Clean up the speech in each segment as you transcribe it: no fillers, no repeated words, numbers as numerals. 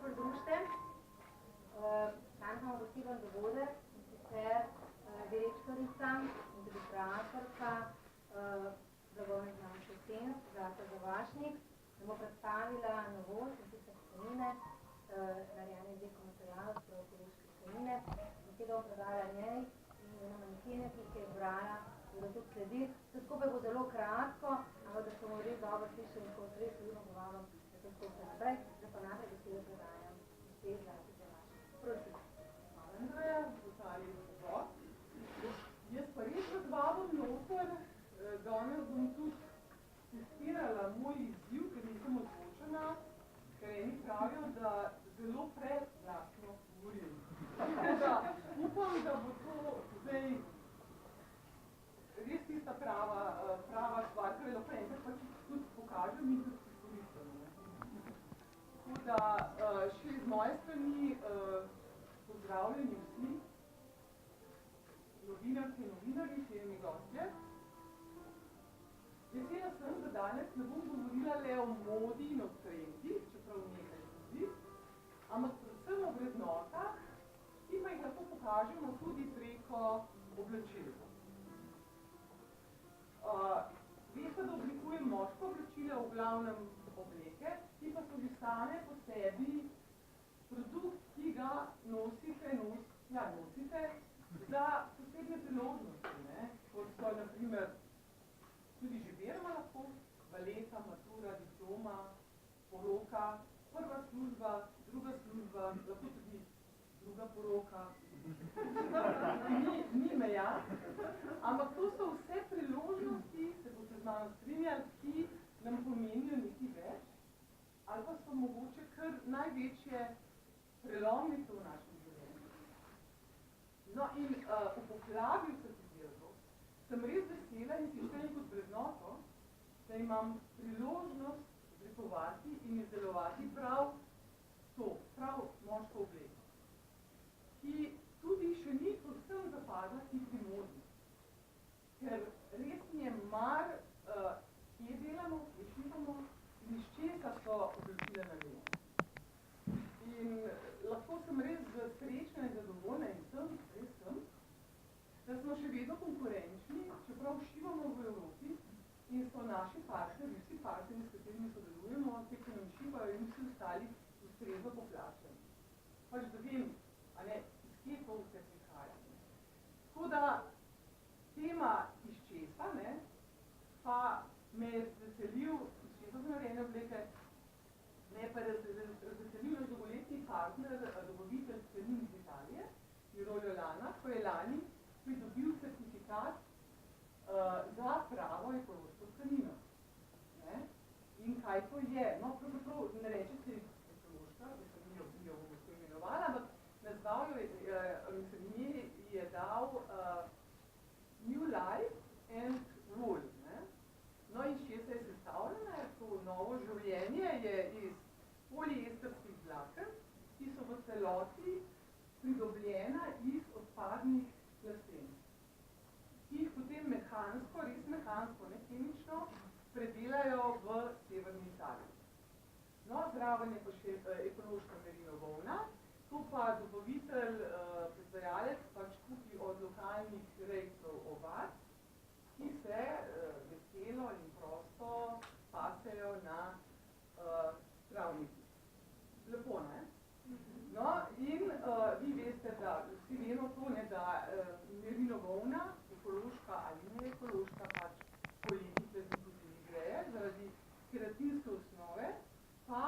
pridružite. Danes imamo poseben dogodek, in sicer direktorica in tudi kreatorka blagovne znamke Senz, Zlata Zavašnik, nam bo predstavila novost in sicer tkanine, narejene iz ekomaterialov, torej ekološke tkanine. Besedo bom predala njej in ena manekene, ki jih je izbrala, bodo tudi sledili. Vse skupaj bo zelo kratko, ampak da se bomo res dobro slišali in ko vas res ljubimo govorom, da se skupaj naprej. Zdaj pa naprej besedo predajam gospe Zlati Zavašnik. Prosim. Hvala, Andreja, dostali pozor. Jaz pa res razvabam noter, danes bom tudi testirala moj izziv, ker nisem odločena, ker eni pravijo, da zelo prevlasno govorim. Upam, da bo to zdaj res tista prava stvar, ker lahko enkrat pač tudi pokažem in tudi izkoristim. Tako da še iz moje strani pozdravljeni vsi, novinarke in novinarji, cenjeni gostje. Vesela sem, da danes ne bom govorila le o modi in o trendih, čeprav nekaj tudi, ampak predvsem o vrednotah, ki pa jih lahko pokažemo tudi preko oblačil. Veste, da oblikujem moško oblačile, v glavnem obleke, ki pa so že same po sebi produkt, ki ga nosite za posebne priložnosti, kot so na primer tudi že berma lahko, baleta, matura, diploma, poroka, prva služba, druga služba, lahko tudi druga poroka. Ni meja, ampak to so vse priložnosti, se boste z mano strinjali, ki nam pomenijo nekaj več, ali pa so mogoče kar največje prelomnice v našem življenju. No in v poplavi vseh izdelkov sem res vesela in si štejem kot vrednoto, da imam priložnost oblikovati in izdelovati prav moško obleko, ki tudi še ni povsem zapadla hitri modi. Ker res mi je mar, kje delamo, kje šivamo in iz česa so oblačila narejene. In lahko sem res srečna in zadovoljna in res sem, da smo še vedno konkurenčni, čeprav šivamo v Evropi in so naši partnerji, vsi partnerji, s katerimi sodelujemo, te, ki nam šivajo in vsi ostali ustrezno poplačani. Pač da vem, iz kje to vse prihaja. Tako da tema iz česa, pa me je veselil, iz česa so narejene obleke, me pa razveselil naš dolgoletni partner, dobavitelj tkanin iz Italije, Mirolio Lana, ko je lani pridobil certifikat za pravo ekološko tkanino. In kaj to je? No, pravzaprav ne rečete ekološka, da sem jo bom imenovala, ampak nazval jo je dal New Life and Wool. No in iz česa je sestavljena, to novo življenje je iz poliestrskih vlaken, ki so v celoti pridobljena iz odpadnih plasten, ki jih potem mehansko, res mehansko, ne kemično, predelajo v severni Italiji. No, zraven je pa še ekološka merino volna, to pa dobavitelj, proizvajalec pač kupi od lokalnih rejcev ovac, ki se veselo in prosto pasejo na travnikih. Lepo, ne? No, in vi veste, da vsi vemo to, da merino volna, ekološka ali ne ekološka, pač poleti tudi ne greje, zaradi keratinske osnove, pa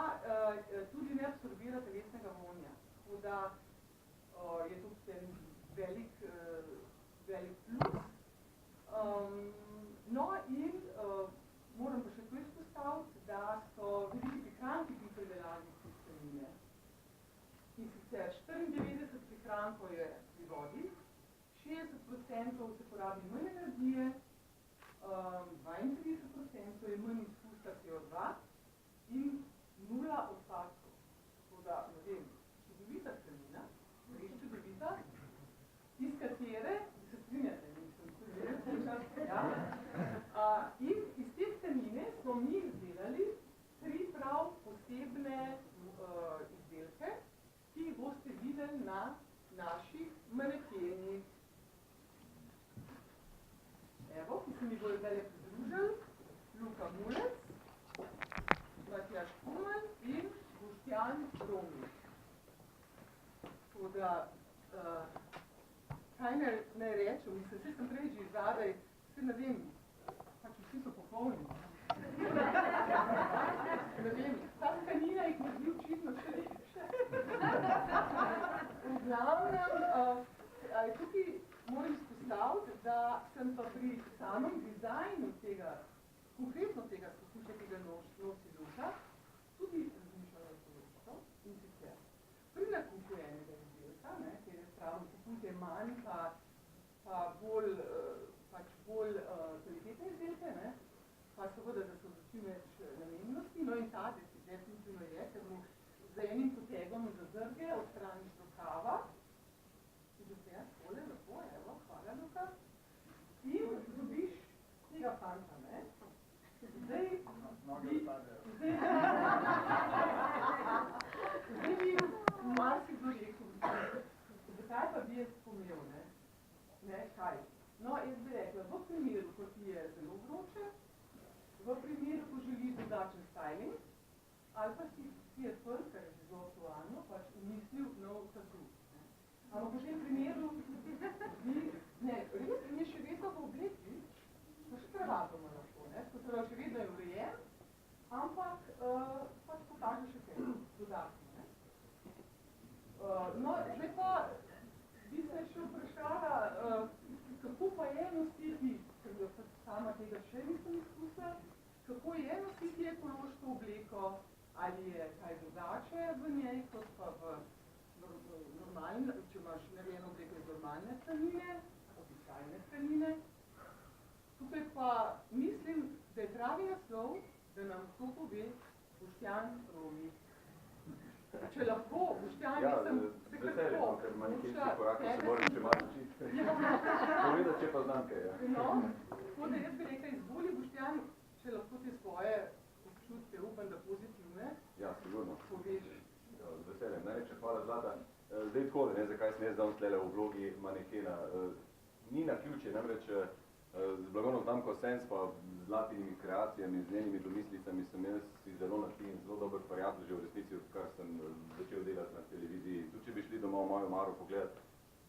tudi ne absorbira telesnega vonja. Tako da je to en velik plus. No in moram pa še to izpostaviti, da so veliki prihranki pri predelavi tkanine. In sicer 94 prihrankov je pri vodi, 60% se porabi manj energije, 32% je manj izpusta CO2 in 0 odpadkov. Tako da, ne vem, čudovita tkanina, res čudovita, iz katere, se strinjate, nisem in iz te tkanine smo mi izdelali 3 prav posebne izdelke, se mi bojo zdaj pridružili Luka Mulec, Matjaž Kuman in Boštjan Romi. Tako da, kaj ne rečem, mislim, vse sem prej že zadaj, vse ne vem, pač vsi so popolni. Ne vem, ta tkanina jih naredi očitno še lepše. V glavnem, tukaj moram izpostaviti, da sem pa pri samem dizajnu tega, konkretno tega skuša, ki ga nosi Luka, tudi razmišljala zelo in sicer pri nakupu enega izdelka, kjer je spravno kupujte manj, pa bolj kvalitetne izdelke, pa seveda, da so za čim več namennosti, no in ta definitivno je, ker mu z enim potegom zazrge odstraniš rokava, in da se tole lepo, evo, hvala Luka, in dobiš tega fanta, ne? Zdaj bi marsikdo rekel, zakaj pa bi jaz pomel, ne, kaj? No, jaz bi rekla, v primeru, ko ti je zelo vroče, v primeru, ko želiš drugačen styling, ali pa si je prv, kar je že zelo aktualno, pač umislil nov tatu. Ampak v tem primeru res mi je še vedno v obleki, pa še prevatoma lahko, tako se še vedno je urejen, ampak pač pokaže še kaj dodatno. No, zdaj pa bi se še vprašala, kako pa je nositi, ker jo sama tega še nisem izkusila, kako je nositi ekološko obleko, ali je kaj drugače v njej, kot pa v normalne, če imaš narejeno obleko iz normalne tkanine, običajne tkanine. Tukaj pa mislim, da je pravi naslov, da nam to pove Boštjan Romi. Če lahko, Boštjan, nisem se kako. Ker manjkinski korak, se moram še malo učiti. Povedati, če pa znam kaj, ja. No, tako da jaz bi rekla, izvoli Boštjan, če lahko te svoje občutke, upam, da pozitivne, sigurno. poveš. Z veseljem. Najlepša hvala, Zlata. Zdaj tako, ne, zakaj sem jaz danes tlele v vlogi manekena. Ni naključje, namreč z blagovno znamko Sens pa z Zlatinimi kreacijami, z njenimi domislicami sem jaz si zelo našli in zelo dober prijatelj že v resnici, odkar sem začel delati na televiziji. Tudi če bi šli doma v mojo Maro pogledat,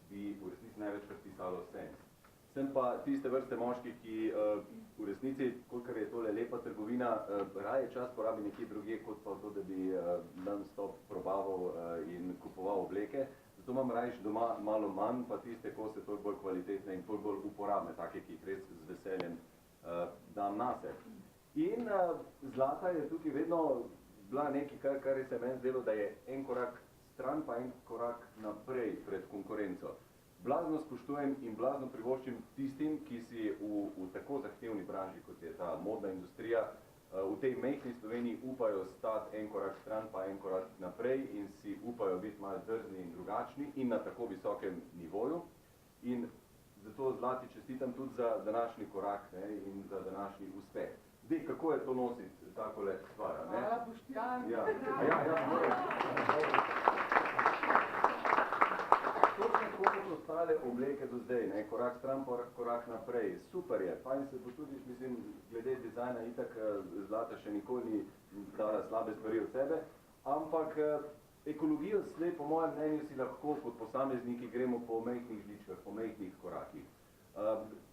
bi v resnici največkrat pisalo Sens. Sem pa tiste vrste moški, ki v resnici, kolikor je tole lepa trgovina, raje čas porabi nekje drugje, kot pa to, da bi non-stop probaval in kupoval obleke. Zato imam rajš doma malo manj, pa tiste kose toliko bolj kvalitetne in toliko bolj uporabne, take, ki jih res z veseljem dam nase. In Zlata je tukaj vedno bila nekaj, kar je se meni zdelo, da je en korak stran, pa en korak naprej pred konkurenco. Blazno spoštujem in blazno privoščim tistim, ki si v tako zahtevni branži, kot je ta modna industrija, v tej majhni Sloveniji upajo stati en korak stran, pa en korak naprej in si upajo biti malo drzni in drugačni in na tako visokem nivoju. In zato Zlati čestitam tudi za današnji korak in za današnji uspeh. Zdaj, kako je to nositi takole stvar? Hvala, Boštjan. Ja. Točno kot ostale obleke do zdaj, korak stran, korak naprej. Super je, fajn se potrudiš, mislim, glede dizajna itak Zlata še nikoli ni dala slabe stvari od sebe, ampak ekologijo zdaj, po mojem mnenju, si lahko kot posamezniki gremo po majhnih žličkah, po majhnih korakih.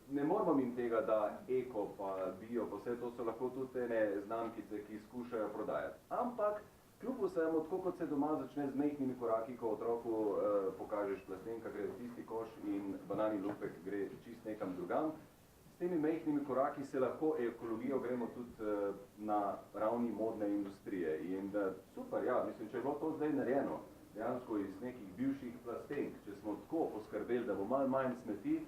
Ne moramo jim tega, da eko pa bio, pa vse to so lahko tudi ene znamkice, ki skušajo prodajati. Ampak kljub vsemu, tako kot se doma začne z majhnimi koraki, ko otroku pokažeš plastenka, gre v tisti koš in banani lupek gre čist nekam drugam. S temi majhnimi koraki se lahko ekologijo gremo tudi na ravni modne industrije. In super, ja, mislim, če je bilo to zdaj narejeno, dejansko iz nekih bivših plastenk, če smo tako poskrbeli, da bo malo manj smeti,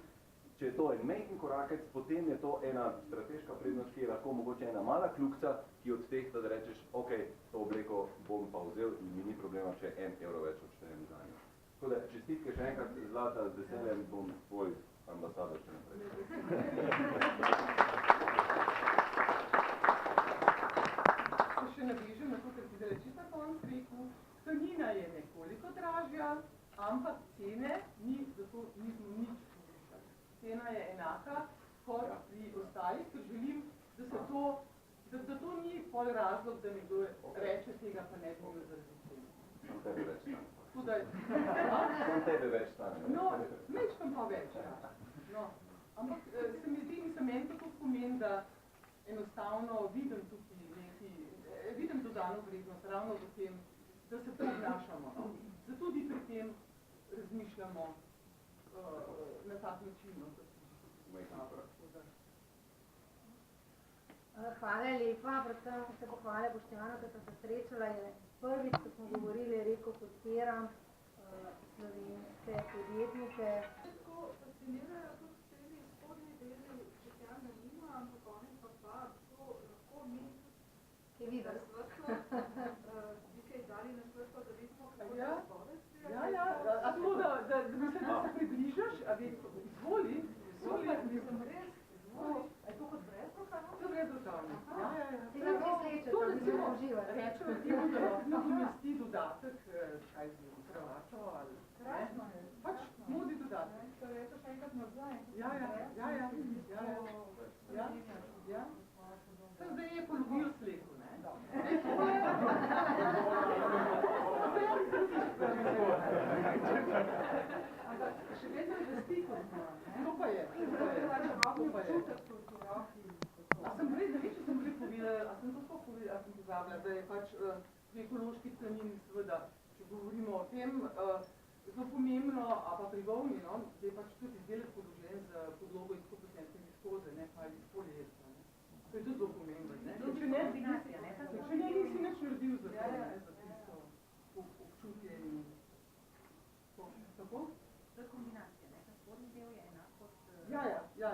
če je to en majhen korakec, potem je to ena strateška prednost, ki je lahko mogoče ena mala kljukca, ki odtehta, da rečeš, ok, to obleko bom pa vzel in mi ni problema, če €1 več odštejem za njo. Tako da, čestitke še enkrat, Zlata, z veseljem bom tvoj ambasador še naprej. Se še navežem na to, ker si zdaj čisto konc rekel, tkanina je nekoliko dražja, ampak cene zato nismo nič. Cena je enaka, kot pri ostalih, ker želim, da to ni pol razlog, da nekdo reče tega, pa ne bi imel zaradi tega. Sam tebe več stane. Sam tebe več stane. No, mečkam pa več, ja. No, ampak se mi zdi, meni to pomeni, da enostavno vidim tukaj vidim dodano vrednost ravno v tem, da se to obnašamo. No. Zato tudi pri tem razmišljamo na tak način. No, Hvala lepa, predvsem se pohvale Boštjanu, ker sem se srečala in prvič, ko smo govorili, rekel, podpiram slovenske podjetnike. Tako fascinirajo tudi vsemi spodnji deli, če tja ne nima, ampak oni pa to lahko mi tudi na svrto, bi kaj dali na svrto, da vidimo, kako je spodec. Ja, a to, da se približaš, a vi izvoli, Mislim, res, izvoli. A je to kot brezrokavno? To je brezrokavno. Ja. Ti nam kaj sleče, To da bi recimo smo uživali. rečemo temu, da lahko umesti dodatek, kaj z kravačo ali Krasno je. pač modi dodatek. To rečeš enkrat nazaj. Ja. Sem zdaj ekologijo slekel, ne? Ampak še vedno je stikom. To pa je. A sem prej, ne veš, če sem prej povedala, a sem to sploh povedala, a sem pozabila, da je pač pri ekološki tkanini seveda, če govorimo o tem, zelo pomembno, a pa pri volni, no, da je pač tudi izdelek podložen z podlogo iz 100% viskoze, ne, pa iz poliestra, ne. To je tudi zelo pomembno, ne. Če ne, nisi nič naredil za to, ne, za tisto občutje in to. Tako? To je kombinacija, ne? Ta spodnji del je enak kot... Ja,